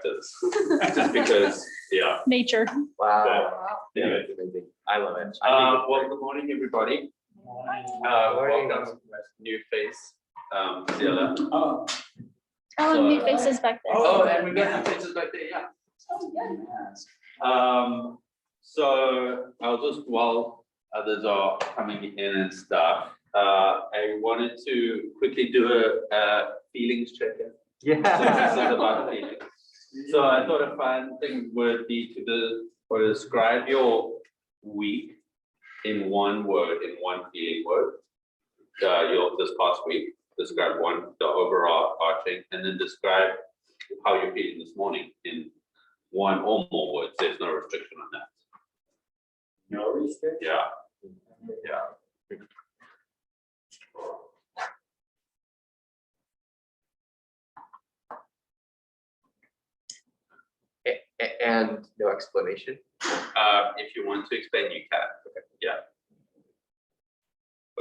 practice, just because, yeah. Nature. Wow. Yeah. Yeah, it's amazing. I love it. Well, good morning, everybody. Welcome, new face, Sheila. Oh, So- new faces back there. Oh, and we got new faces back there, yeah. So I'll just, while others are coming in and stuff, I wanted to quickly do a feelings check-in. Since this is about feelings. So I thought a fun thing would be to describe your week in one word, in one feeling word. This past week, describe the overall arching, and then describe how you're feeling this morning in one or more words. There's no restriction on that. No restriction? Yeah. Yeah. And no explanation. If you want to explain, you can. Okay. Yeah.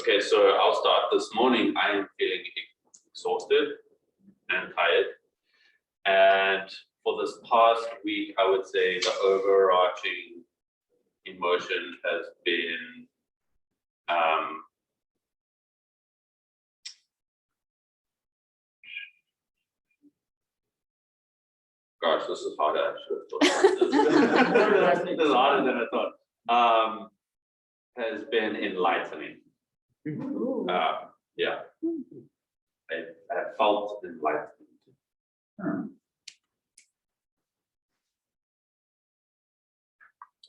Okay, so I'll start. This morning, I am feeling exhausted and tired. And for this past week, I would say the overarching emotion has been gosh, this is harder. I should have thought. This is harder than I thought. Has been enlightening. Yeah. I felt enlightened.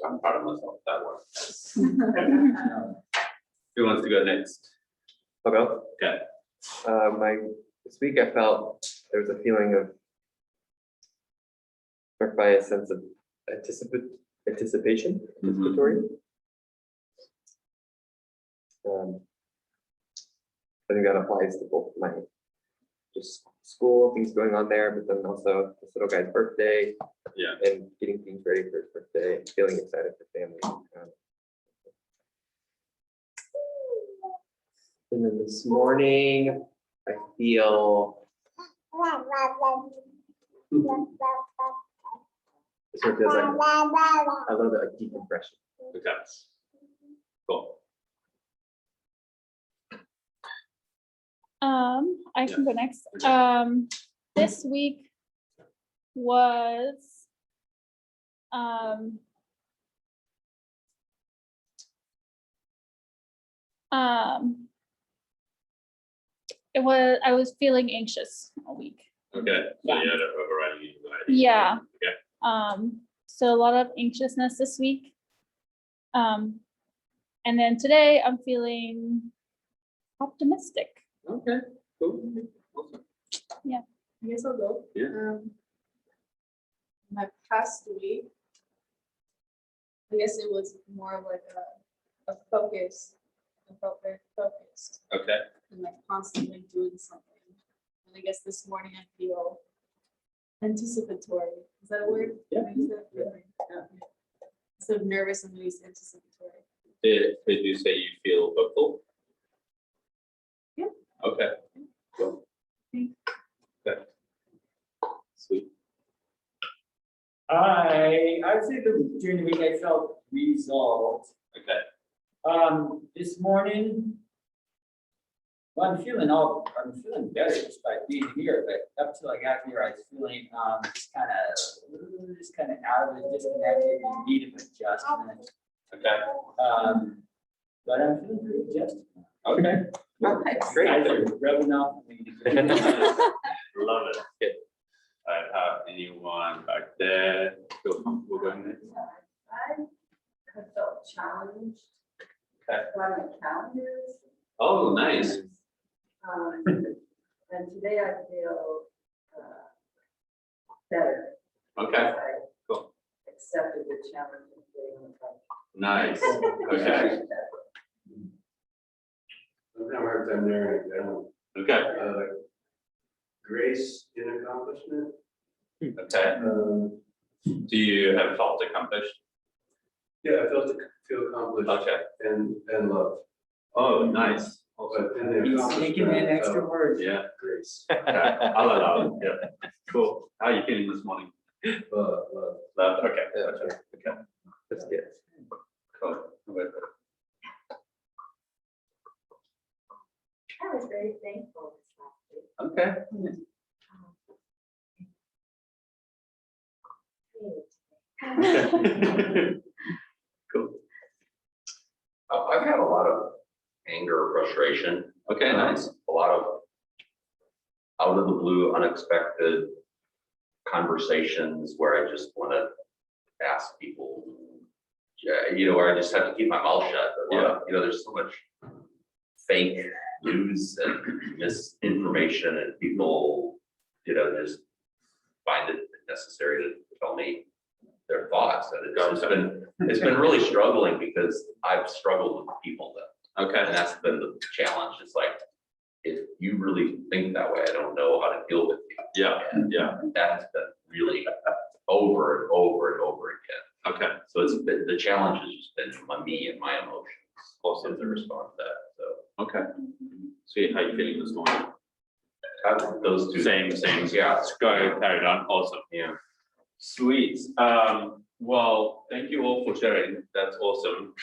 I'm proud of myself that one. Who wants to go next? I'll go. Okay. This week I felt there was a feeling of struck by a sense of anticipation, anticipatory. I think that applies to both my just school things going on there, but then also this little guy's birthday. Yeah. And getting things ready for his birthday, feeling excited for family. And then this morning, I feel this one feels like a little bit like decompression. Okay. Cool. I can go next. This week was I was feeling anxious all week. Okay. So Yeah. you had an overriding anxiety. Yeah. Okay. So a lot of anxiousness this week. And then today I'm feeling optimistic. Okay. Cool. Awesome. I guess I'll go. Yeah. My past week, I guess it was more of like a focus. I felt very focused Okay. and like constantly doing something. And I guess this morning I feel anticipatory. Is that a word? Yeah. Can I use that? Yeah. Instead of nervous, I'm gonna use anticipatory. Did you say you feel hopeful? Yeah. Okay. Cool. Thanks. Okay. Sweet. I'd say that during the week I felt resolved. Okay. This morning, well, I'm feeling better just by being here, but up till I got here, I was feeling just kind of out of it, disconnected, in need of adjustment. Okay. But I'm feeling pretty adjusted. Okay. Great. Guys are rubbing off me. Love it. Good. I anyone back there feel comfortable going next? I have felt challenged Okay. by my calendars. Oh, nice. And today I feel better. Okay. because I Cool. accepted the challenge of getting on the bike. Nice. Okay. I'm having a hard time narrowing it down. Okay. Grace in accomplishment. Okay. Do you have felt accomplished? Yeah, I feel accomplished Okay. and loved. Oh, nice. But in the He's taking in extra words. Yeah. Grace. Okay. I'll allow it. Yeah. Cool. How are you feeling this morning? Love, okay, gotcha, okay, That's good. cool. I was very thankful this last week. Okay. Cool. I've had a lot of anger, frustration. Okay, nice. A lot of out of the blue, unexpected conversations where I just want to ask people, where I just have to keep my mouth shut. There's so much fake news and misinformation, and people, just find it necessary to tell me their thoughts. And it's been really struggling because I've struggled with people then. Okay. And that's been the challenge. It's like, if you really think that way, I don't know how to deal with you. Yeah, And yeah, that's been really over and over and over again. okay, So it's been, the challenge has just been me and my emotions. Also to respond to that. So okay. Sweet, how you feeling this morning? those two. Same, Yeah. let's go, carried on, awesome. Yeah. Sweet, well, thank you all for sharing, that's awesome.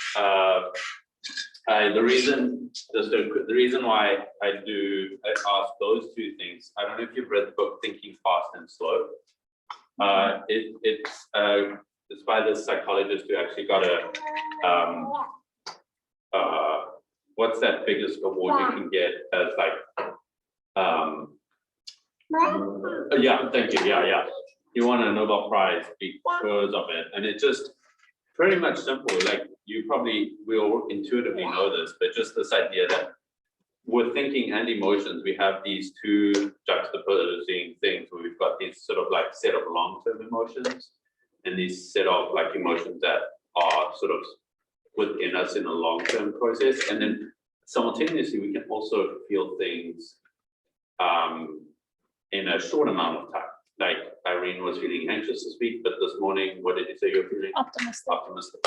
The reason why I ask those two things, I don't know if you've read the book Thinking Fast and Slow. It's by this psychologist who actually got what's that biggest award you can get as yeah, thank you, yeah. He won a Nobel Prize because of it, and it's just pretty much simple. Like we all intuitively know this, but just this idea that with thinking and emotions, we have these two juxtaposing things where we've got these sort of like set of long-term emotions and these set of like emotions that are sort of within us in a long-term process. And then simultaneously, we can also feel things in a short amount of time. Like Irene was feeling anxious this week, but this morning, what did you say you're feeling? Optimistic. Optimistic.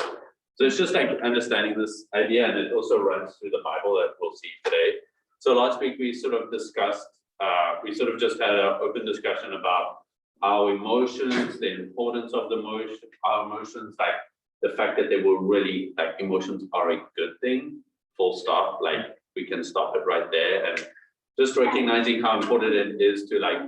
So it's just like understanding this idea, and it also runs through the Bible that we'll see today. So last week we sort of discussed, we sort of just had an open discussion about our emotions, the importance of our emotions, like the fact that they were really, like emotions are a good thing, full stop, like we can stop it right there, and just recognizing how important it is to like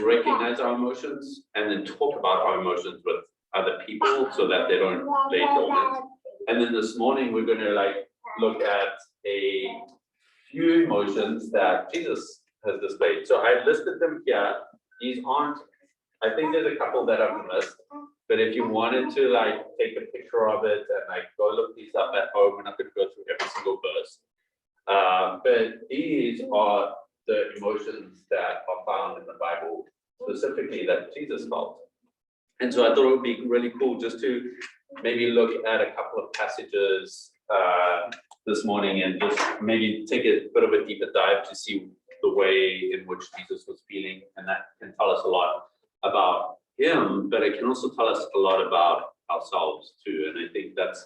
recognize our emotions and then talk about our emotions with other people so that they don't lay dormant. And then this morning we're going to like look at a few emotions that Jesus has displayed. So I listed them here. These aren't, I think there's a couple that I've missed, but if you wanted to like take a picture of it and like go look these up at home, we're not going to go through every single verse. But these are the emotions that are found in the Bible, specifically that Jesus felt. And so I thought it would be really cool just to maybe look at a couple of passages this morning and just maybe take a bit of a deeper dive to see the way in which Jesus was feeling. And that can tell us a lot about him, but it can also tell us a lot about ourselves too. And I think that's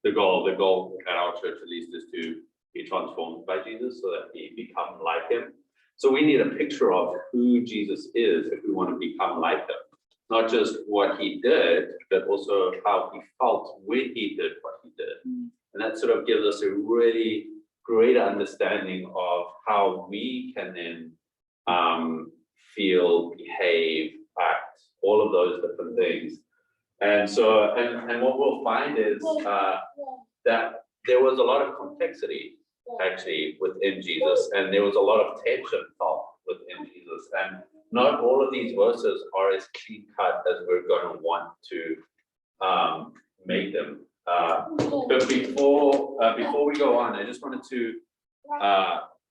the goal. The goal at our church, at least, is to be transformed by Jesus so that we become like him. So we need a picture of who Jesus is if we want to become like him. Not just what he did, but also how he felt when he did what he did. And that sort of gives us a really great understanding of how we can then feel, behave, act, all of those different things. And so, and what we'll find is that there was a lot of complexity actually within Jesus, and there was a lot of tension felt within Jesus. And not all of these verses are as clean cut as we're going to want to make them. But before we go on, I just wanted to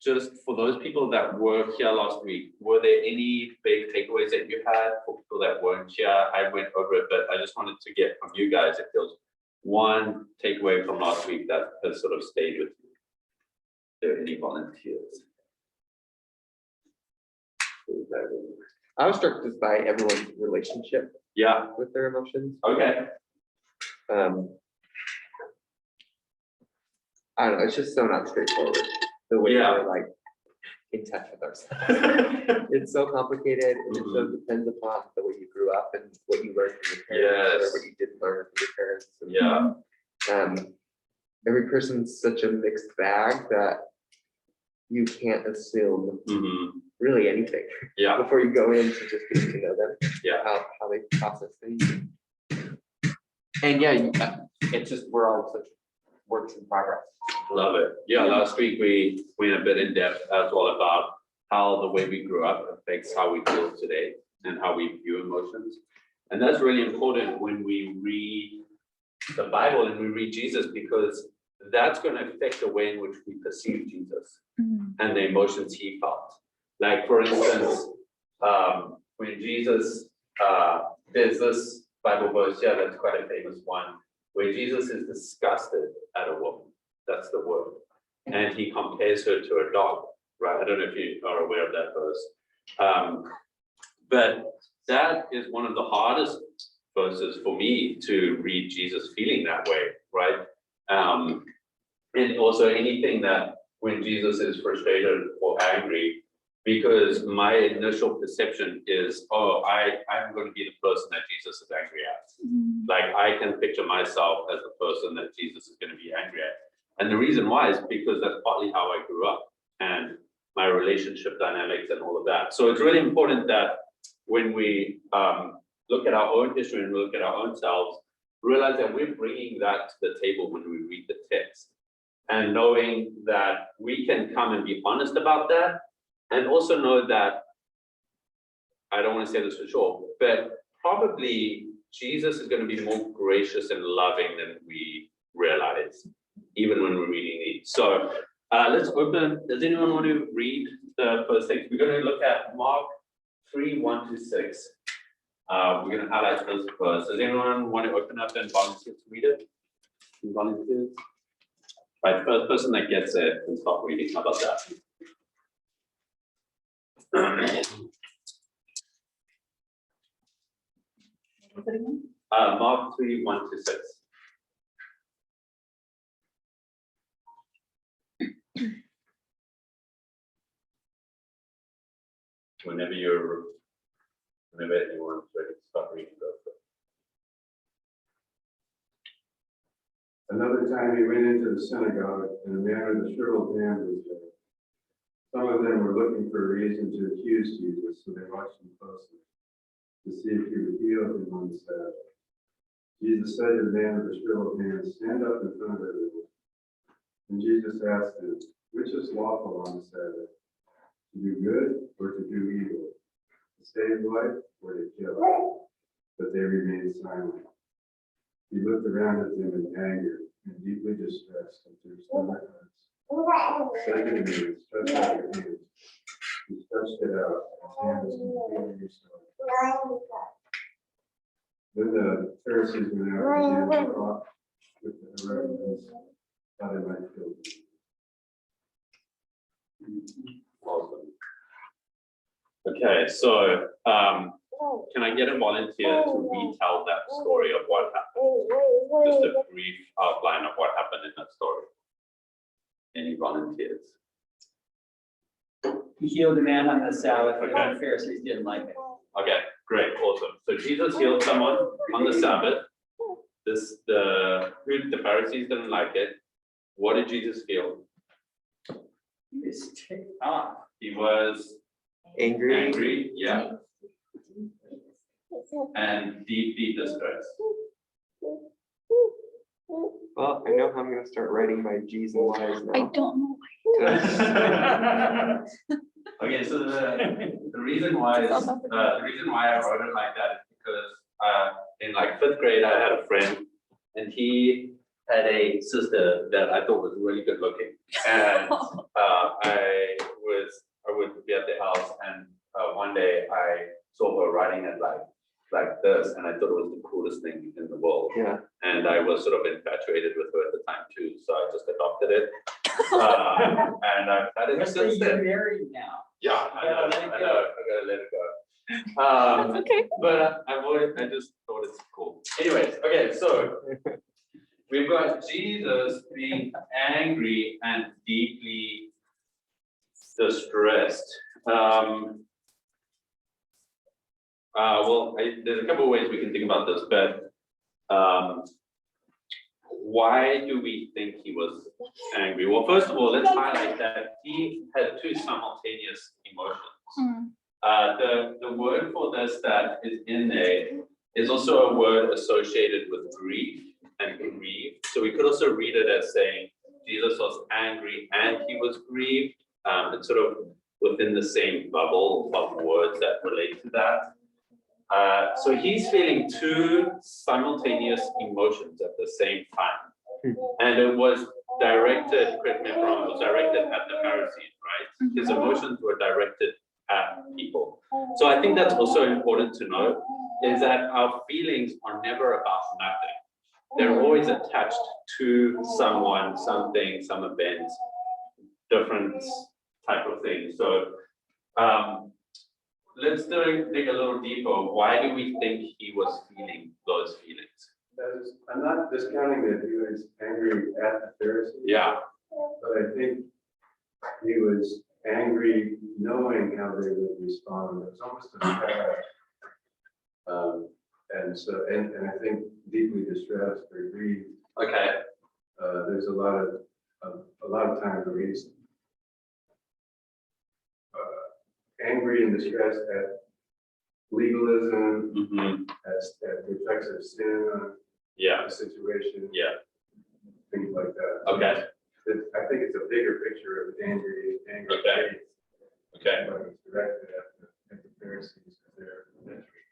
just for those people that were here last week, were there any big takeaways that you had for people that weren't here? I went over it, but I just wanted to get from you guys if there was one takeaway from last week that has sort of stayed with you. Are there any volunteers? I was struck just by everyone's relationship Yeah, with their emotions. okay. I don't know, it's just so not straightforward. The way Yeah. they're like in touch with ourselves. It's so complicated and it so depends upon the way you grew up and what you learned from your parents, Yes. or what you didn't learn from your parents. And, Yeah, every person's such a mixed bag that you can't assume really anything yeah, before you go in to just getting to know them, yeah. how they process things. And yeah, it's just, we're all such works in progress. Love it. Yeah, last week we went a bit in depth as well about how the way we grew up affects how we feel today and how we view emotions. And that's really important when we read the Bible and we read Jesus, because that's going to affect the way in which we perceive Jesus and the emotions he felt. Like, for instance, when Jesus, there's this Bible verse here that's quite a famous one, where Jesus is disgusted at a woman. That's the word. And he compares her to a dog, right? I don't know if you are aware of that verse. But that is one of the hardest verses for me to read Jesus feeling that way, right? And also anything that when Jesus is frustrated or angry, because my initial perception is, oh, I'm going to be the person that Jesus is angry at. Like, I can picture myself as the person that Jesus is going to be angry at. And the reason why is because that's partly how I grew up and my relationship dynamics and all of that. So it's really important that when we look at our own history and look at our own selves, realize that we're bringing that to the table when we read the text, and knowing that we can come and be honest about that, and also know that, I don't want to say this for sure, but probably Jesus is going to be more gracious and loving than we realize, even when we're reading these. So let's open. Does anyone want to read the first text? We're going to look at Mark 3:1-6. We're going to highlight this first. Does anyone want to open up and volunteer to read it? Any volunteers? Right, first person that gets it can start reading. How about that? Mark 3:1-6. Whenever anyone's ready to start reading, go for it. Another time he went into the synagogue, and a man with a shriveled hand was there. Some of them were looking for a reason to accuse Jesus, so they watched him closely to see if he would heal him on the Sabbath. Jesus said to the man with the shriveled hand, "Stand up in front of everyone." And Jesus asked him, "Which is lawful on the Sabbath, to do good or to do evil, to save life or to kill?" But they remained silent. He looked around at them in anger and deeply distressed and through stomach hurts. Said to the man, "Stretch out your hand." He stretched it out, and his hand was completely restored. Then the Pharisees went out and began to talk with the Herodians how they might kill him. Awesome. Okay, so can I get a volunteer to retell that story of what happened? Just a brief outline of what happened in that story. Any volunteers? He healed a man on the Sabbath, but the Pharisees didn't like it. Okay, great, awesome. So Jesus healed someone on the Sabbath. The Pharisees didn't like it. What did Jesus feel? He was ticked off. He was angry, yeah, and deeply distressed. Well, I know how I'm gonna start writing my G's and Y's I now. don't know. Okay, so the reason why I wrote it like that is because in like 5th grade I had a friend, and he had a sister that I thought was really good looking, and I would be at the house, and one day I saw her riding it like this, and I thought it was the coolest thing in the world. Yeah. And I was sort of infatuated with her at the time too, so I just adopted it. And I've had it Especially since you're then. married now. Yeah, I gotta let it know, go. I gotta let it go. Okay. But I just thought it's cool. Anyways, okay, so we've got Jesus being angry and deeply distressed. Well, there's a couple of ways we can think about this, but why do we think he was angry? Well, first of all, let's highlight that he had two simultaneous emotions. The word for this that is in there is also a word associated with grief and grieved. So we could also read it as saying Jesus was angry and he was grieved. It's sort of within the same bubble of words that relate to that. So he's feeling two simultaneous emotions at the same time. And it was directed, correct me if I'm wrong, it was directed at the Pharisees, right? His emotions were directed at people. So I think that's also important to note, is that our feelings are never about nothing. They're always attached to someone, something, some event, different type of thing. So let's dig a little deeper. Why do we think he was feeling those feelings? I'm not discounting that he was angry at the Pharisees. Yeah. But I think he was angry knowing how they would respond. It was almost a trap. And I think deeply distressed or grieved. Okay. There's a lot of times where he's angry and distressed at legalism, at the effects of sin on the situation. Yeah. Things like that. Okay. I think it's a bigger picture of angry Okay. faith. Okay. But it's directed at the Pharisees and their ministry.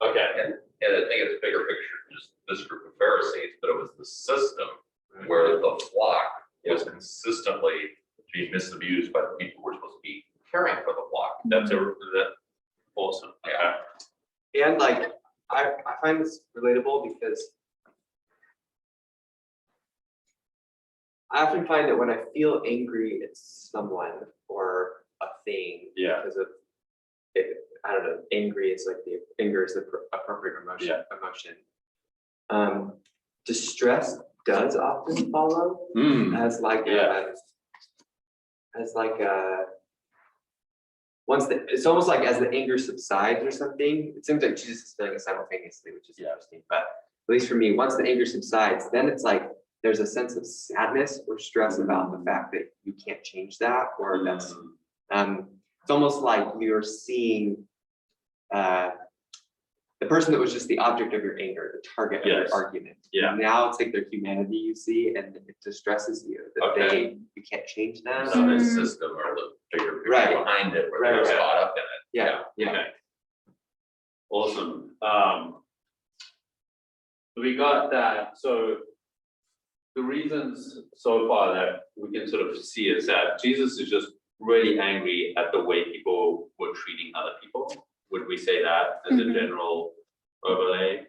Okay. And I think it's a bigger picture than just this group of Pharisees, but it was the system where the flock was consistently being misused by the people who were supposed to be caring for the flock. That's awesome. Yeah. And like, I find this relatable because I often find that when I feel angry at someone or a thing, Yeah. because of it, I don't know, angry is like anger is the appropriate emotion. Distress does often follow as like it's almost like as the anger subsides or something. It seems like Jesus is feeling it simultaneously, which is interesting. But at least for me, once the anger subsides, then it's like there's a sense of sadness or stress about the fact that you can't change that, or that's it's almost like you're seeing the person that was just the object of your anger, the target of your argument. Yeah. Now it's like their humanity you see, and it distresses you that you can't change them. It's not the system or the bigger picture behind it where they're caught up in it. Yeah. Okay. Awesome. We got that. So the reasons so far that we can sort of see is that Jesus is just really angry at the way people were treating other people. Would we say that as a general overlay?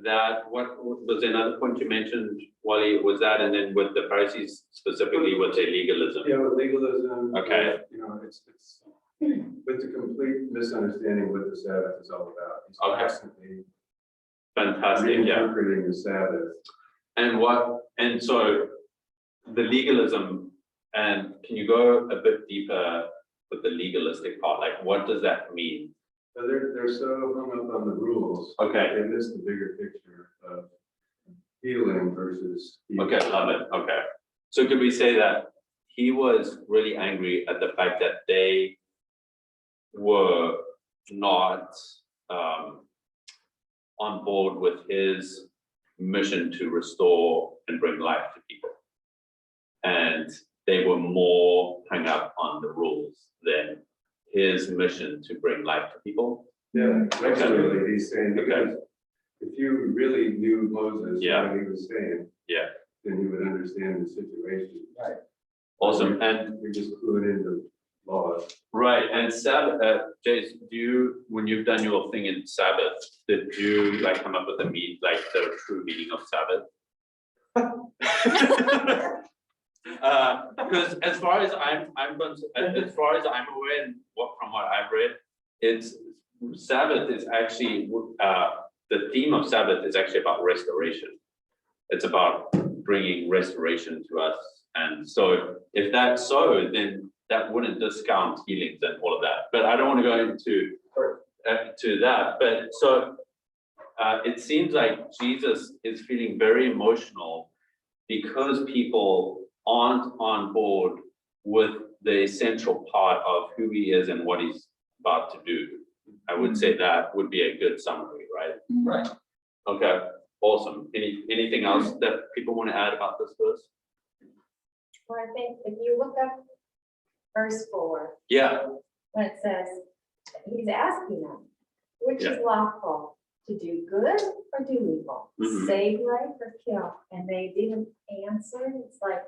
That what was another point you mentioned, Wally, was that, and then with the Pharisees specifically with their legalism? Yeah, with legalism. Okay. You know, it's a complete misunderstanding what the Sabbath is all about. It's constantly Fantastic, yeah. reinterpreting the Sabbath. And so the legalism, and can you go a bit deeper with the legalistic part? Like, what does that mean? So they're so hung up on the rules. Okay. They miss the bigger picture of healing versus healing. Okay, love it. Okay. So could we say that he was really angry at the fact that they were not on board with his mission to restore and bring life to people? And they were more hung up on the rules than his mission to bring life to people. Yeah, absolutely. He's saying, Okay. because if you really knew Moses, Yeah. what he was saying, Yeah. then you would understand the situation. Right. Awesome. And You're just fluid into laws. right, and Sabbath, Jace, when you've done your thing in Sabbath, did you like come up with the true meaning of Sabbath? Because as far as I'm aware, and from what I've read, it's Sabbath is actually the theme of Sabbath is actually about restoration. It's about bringing restoration to us And so if that's so, then that wouldn't discount healings and all of that. But I don't want to go into to that. But so it seems like Jesus is feeling very emotional because people aren't on board with the essential part of who he is and what he's about to do. I would say that would be a good summary, right? Right. Okay, awesome. Anything else that people want to add about this verse? Well, I think if you look up verse 4, Yeah, when it says, he's asking them, which is lawful, to do good or do evil, Mhm. save life or kill? And they didn't answer. It's like,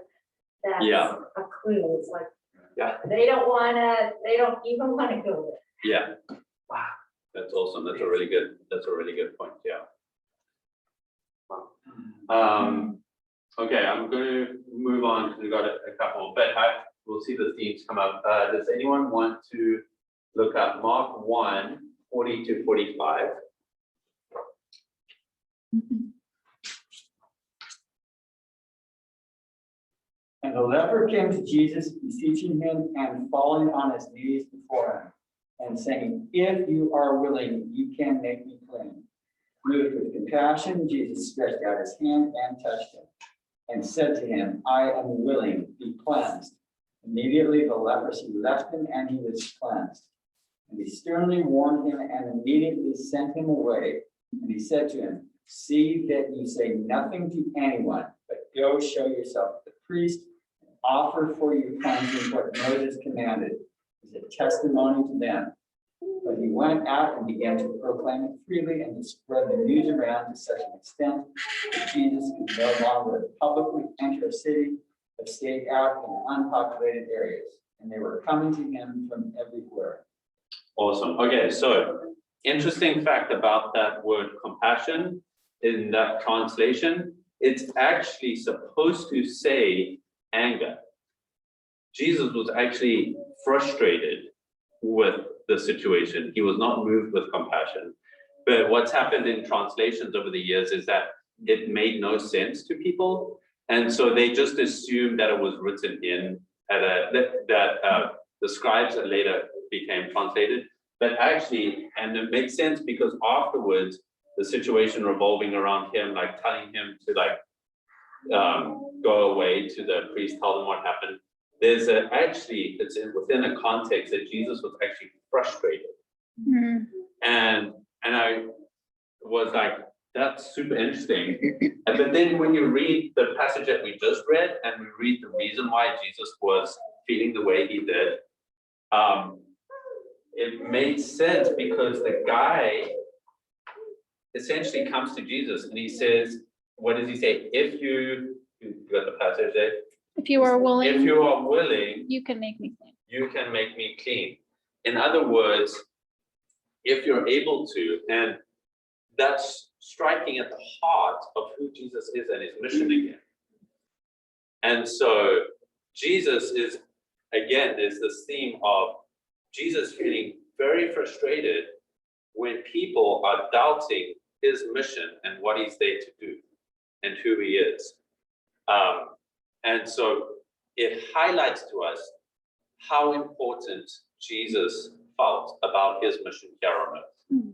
that's Yeah. a clue. It's like, Yeah. they don't even want to go there. yeah. Wow, that's awesome. That's a really good point, yeah. Okay, I'm going to move on because we've got a couple, but we'll see the themes come up. Does anyone want to look up Mark 1, 40 to 45? And the leper came to Jesus, beseeching him and falling on his knees before him, and saying, if you are willing, you can make me clean. Moved with compassion, Jesus stretched out his hand and touched him, and said to him, I am willing, be cleansed. Immediately the leprosy left him, and he was cleansed. And he sternly warned him, and immediately sent him away. And he said to him, see that you say nothing to anyone, but go show yourself to the priest, and offer for your cleansing what Moses commanded, as a testimony to them. But he went out and began to proclaim it freely and to spread the news around to such an extent that Jesus could no longer publicly enter a city, but stayed out in unpopulated areas. And they were coming to him from everywhere. Awesome. Okay, so interesting fact about that word compassion in that translation, it's actually supposed to say anger. Jesus was actually frustrated with the situation. He was not moved with compassion. But what's happened in translations over the years is that it made no sense to people. And so they just assumed that it was written in that the scribes that later became translated. But actually, and it makes sense because afterwards, the situation revolving around him, like telling him to go away to the priest, tell them what happened. There's actually, it's within a context that Jesus was actually frustrated. Mm. And I was like, that's super interesting. But then when you read the passage that we just read and we read the reason why Jesus was feeling the way he did, it made sense because the guy essentially comes to Jesus and he says, what does he say? If you got the passage there? If you are willing, If you are willing, you can make me clean. you can make me clean. In other words, if you're able to, and that's striking at the heart of who Jesus is and his mission again. And so Jesus is, again, there's this theme of Jesus feeling very frustrated when people are doubting his mission and what he's there to do and who he is. And so it highlights to us how important Jesus felt about his mission here on earth. Mm.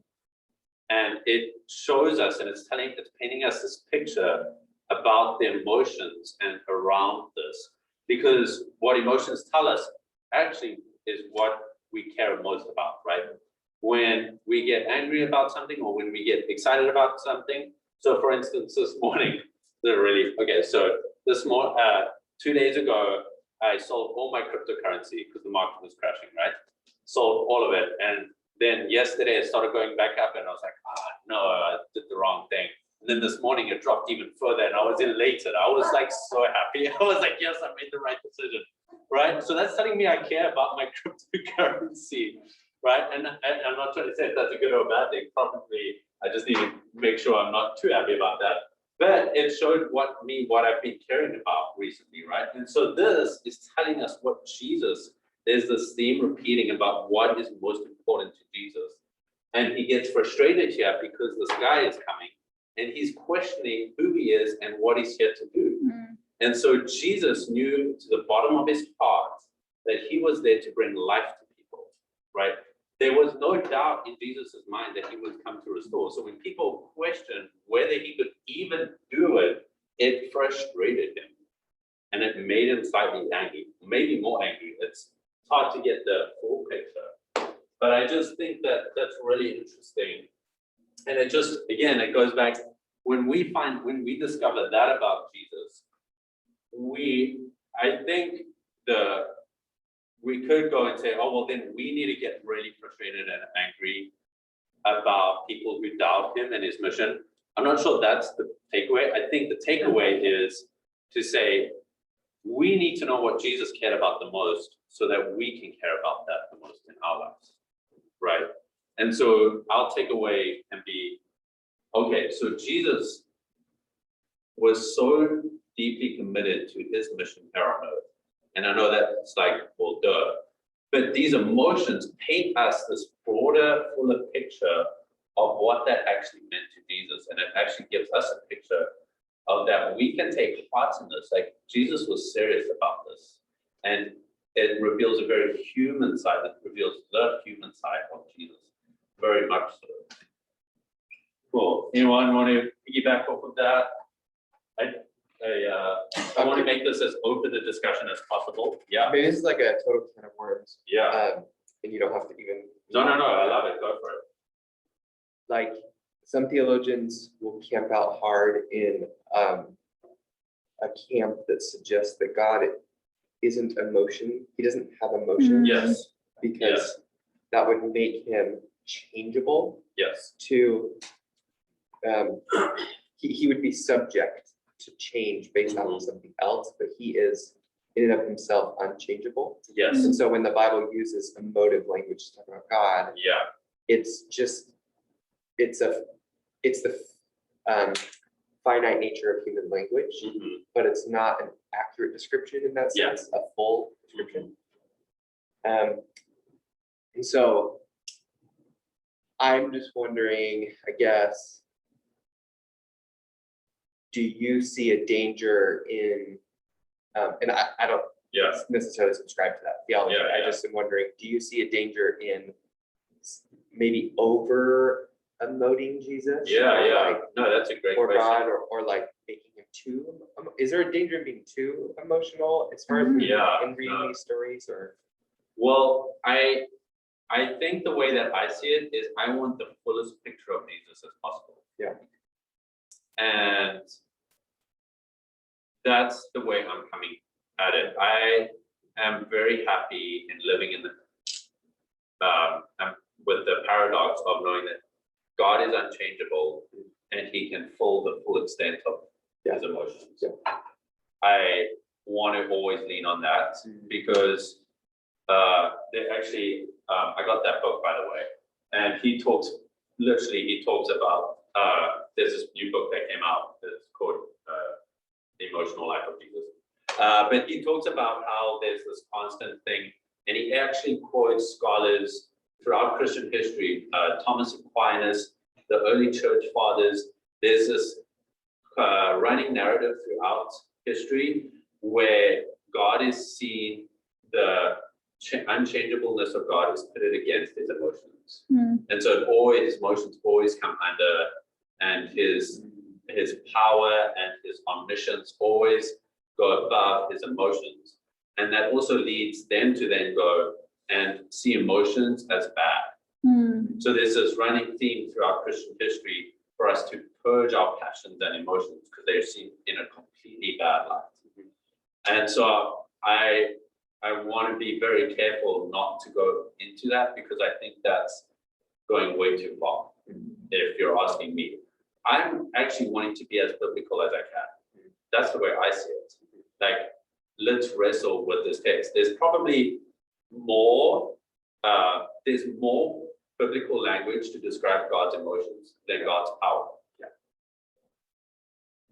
And it shows us, and it's painting us this picture about the emotions and around this, because what emotions tell us actually is what we care most about, right? When we get angry about something or when we get excited about something. So for instance, this morning, this morning, 2 days ago, I sold all my cryptocurrency because the market was crashing, right? Sold all of it. And then yesterday it started going back up and I was like, no, I did the wrong thing. And then this morning it dropped even further and I was elated. I was like so happy. I was like, yes, I made the right decision, right? So that's telling me I care about my cryptocurrency, right? And I'm not trying to say if that's a good or a bad thing. Probably I just need to make sure I'm not too happy about that. But it showed what I've been caring about recently, right? And so this is telling us what Jesus, there's this theme repeating about what is most important to Jesus. And he gets frustrated here because this guy is coming and he's questioning who he is and what he's here to do. Mm. And so Jesus knew to the bottom of his heart that he was there to bring life to people, right? There was no doubt in Jesus's mind that he would come to restore. So when people questioned whether he could even do it, it frustrated him. And it made him slightly angry, maybe more angry. It's hard to get the full picture. But I just think that that's really interesting. And it just, again, it goes back, when we discover that about Jesus, I think we could go and say, oh, well, then we need to get really frustrated and angry about people who doubt him and his mission. I'm not sure that's the takeaway. I think the takeaway is to say, we need to know what Jesus cared about the most so that we can care about that the most in our lives, right? And so our takeaway can be, okay, so Jesus was so deeply committed to his mission here on earth. And I know that's like, well, duh. But these emotions paint us this broader, fuller picture of what that actually meant to Jesus. And it actually gives us a picture of that we can take heart in this. Like Jesus was serious about this. And it reveals a very human side. It reveals the human side of Jesus. Very much so. Cool. Anyone want to piggyback off of that? I want to make this as open a discussion as possible. Yeah. Maybe this is like a total can of worms. Yeah. And you don't have to even. No. I love it. Go for it. Like some theologians will camp out hard in a camp that suggests that God isn't emotion. He doesn't have emotion. Yes. Because that would make him changeable. Yes. To he would be subject to change based on something else, but he is in and of himself unchangeable. Yes. And so when the Bible uses emotive language to talk about God, it's the finite nature of human language, but it's not an accurate description in that sense, a full description. And so I'm just wondering, I guess, do you see a danger in, and I don't necessarily subscribe to that theology. I just am wondering, do you see a danger in maybe over emoting Jesus? Like, no, that's a great question. God, or like making him too, is there a danger in being too emotional as far as in reading these stories? Or well, I think the way that I see it is I want the fullest picture of Jesus as possible. Yeah. And that's the way I'm coming at it. I am very happy in living in with the paradox of knowing that God is unchangeable and he can fill the full extent of his emotions. I want to always lean on that because they actually, I got that book, by the way, and he talks about, there's this new book that came out that's called The Emotional Life of Jesus. But he talks about how there's this constant thing, and he actually quotes scholars throughout Christian history, Thomas Aquinas, the early church fathers. There's this running narrative throughout history where God is seen, the unchangeableness of God is pitted against his emotions. And so his emotions always come under, and his power and his omniscience always go above his emotions. And that also leads them to then go and see emotions as bad. So there's this running theme throughout Christian history for us to purge our passions and emotions because they're seen in a completely bad light. And so I want to be very careful not to go into that because I think that's going way too far, if you're asking me. I'm actually wanting to be as biblical as I can. That's the way I see it. Like, let's wrestle with this text. There's probably more, there's more biblical language to describe God's emotions than God's power.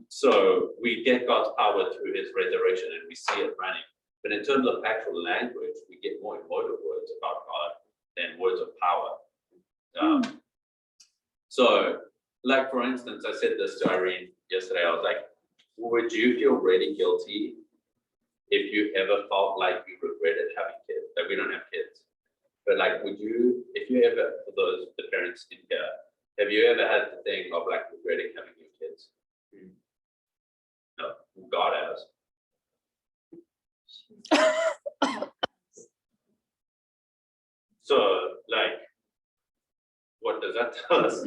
So we get God's power through his resurrection and we see it running. But in terms of actual language, we get more emotive words about God than words of power. So, like for instance, I said this to Irene yesterday. I was like, would you feel really guilty if you ever felt like you regretted having kids? Like, we don't have kids, but like, would you, if you ever, for those, the parents in here, have you ever had the thing of like regretting having your kids? No, God has. So, like, what does that tell us?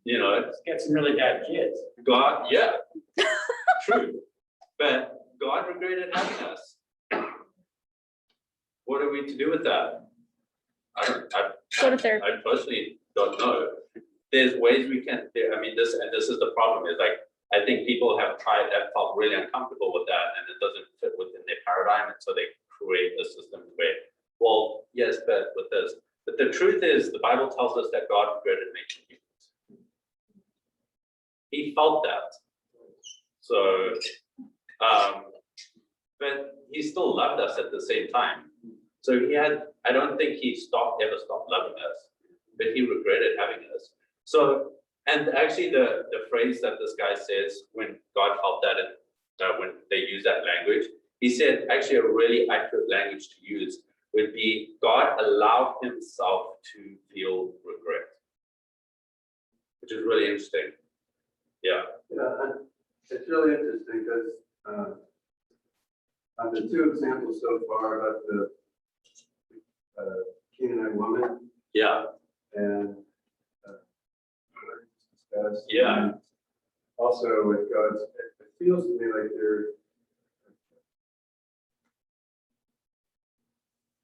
You know, Get some really bad kids. God, yeah, true. But God regretted having us. What are we to do with that? I Go to therapy. personally don't know. There's ways we can, I mean, this is the problem, is like, I think people have tried that, felt really uncomfortable with that, and it doesn't fit within their paradigm, and so they create a system where, well, yes, but with this. But the truth is, the Bible tells us that God regretted making humans. He felt that. So, but he still loved us at the same time. So he had, I don't think he ever stopped loving us, but he regretted having us. So, and actually the phrase that this guy says when God felt that, and when they use that language, he said actually a really accurate language to use would be God allowed himself to feel regret, which is really interesting. Yeah. Yeah, it's really interesting because on the two examples so far about the Canaanite woman Yeah. and Yeah. and also with God's, it feels to me like they're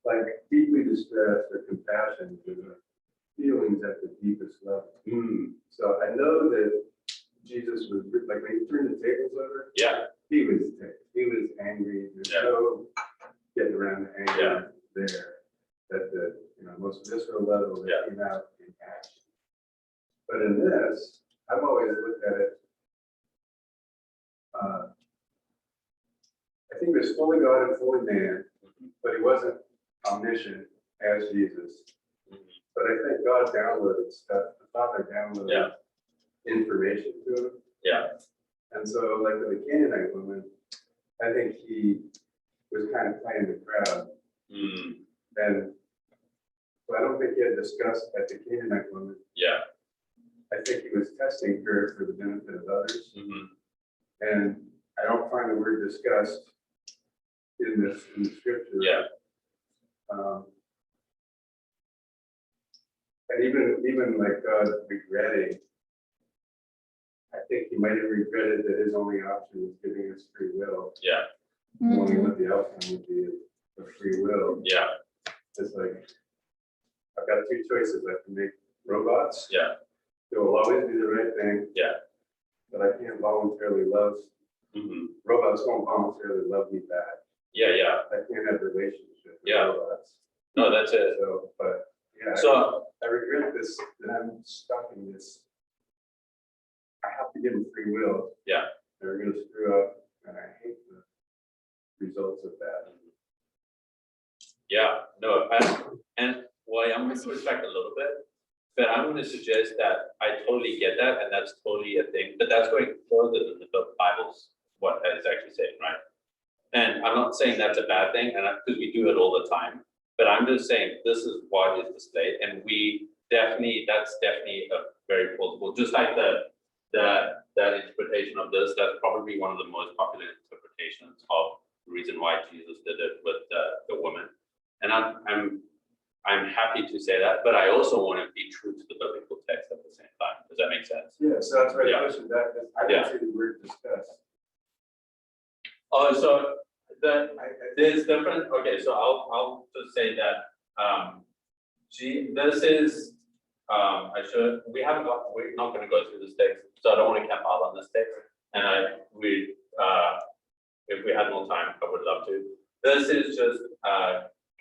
like deeply distressed or compassion to the feelings at the deepest level. So I know that Jesus was like when he turned the tables over. Yeah. He was angry. There's no getting around the anger there. At the most visceral level that came out in action. But in this, I've always looked at it. I think he was fully God and fully man, but he wasn't omniscient as Jesus. But I think God downloaded stuff. The Father downloaded information to him. Yeah. And so, like with the Canaanite woman, I think he was kind of playing the crowd. And so I don't think he had discussed at the Canaanite woman. Yeah. I think he was testing her for the benefit of others. And I don't find the word discussed in the scripture. Yeah. And even like God regretting, I think he might have regretted that his only option was giving us free will. Yeah. Knowing what the outcome would be of free will. Yeah. It's like, I've got two choices. I can make robots. Yeah. That will always do the right thing. Yeah. But I can't voluntarily love. Robots won't voluntarily love me back. Yeah. Yeah. I can't have a relationship with Yeah. robots. No, that's it. So, but yeah. So I regret this, that I'm stuck in this. I have to give them free will. Yeah. They're going to screw up, and I hate the results of that. yeah, no, and well, I'm going to push back a little bit, but I'm going to suggest that I totally get that, and that's totally a thing, but that's going further than the Bible's what it's actually saying, right? And I'm not saying that's a bad thing, and because we do it all the time, but I'm just saying this is what is displayed, and that's definitely a very plausible, just like that interpretation of this, that's probably one of the most popular interpretations of the reason why Jesus did it with the woman. And I'm happy to say that, but I also want to be true to the biblical text at the same time. Does that make sense? Yeah, so that's why Yeah. I pushing back. I didn't see the word discuss. Oh, so there's different, okay, so I'll just say that, this is, we're not gonna go through this text, so I don't want to camp out on this text. And if we had more time, I would love to. This is just,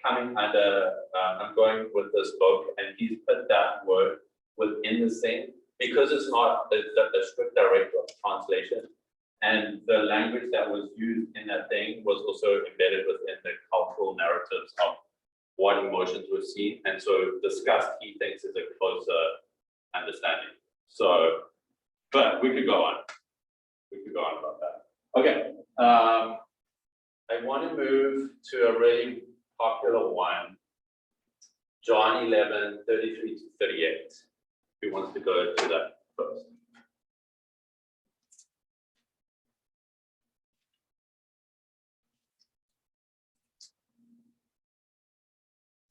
coming under, I'm going with this book, and he's put that word within the same, because it's not a strict directive of translation. And the language that was used in that thing was also embedded within the cultural narratives of what emotions were seen. And so disgust, he thinks, is a closer understanding. So, but we could go on. We could go on about that. Okay, I want to move to a really popular one. John 11, 33 to 38. Who wants to go to that first?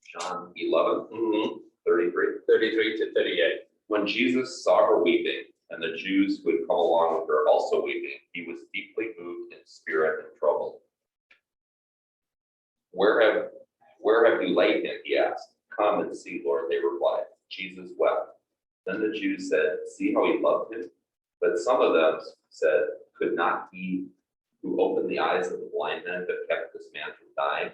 John 11, Mhm. 33. 33 to 38. When Jesus saw her weeping, and the Jews who had come along with her also weeping, he was deeply moved in spirit and troubled. Where have you laid him? He asked. Come and see, Lord, they replied. Jesus wept. Then the Jews said, see how he loved him? But some of them said, could not he who opened the eyes of the blind men have kept this man from dying?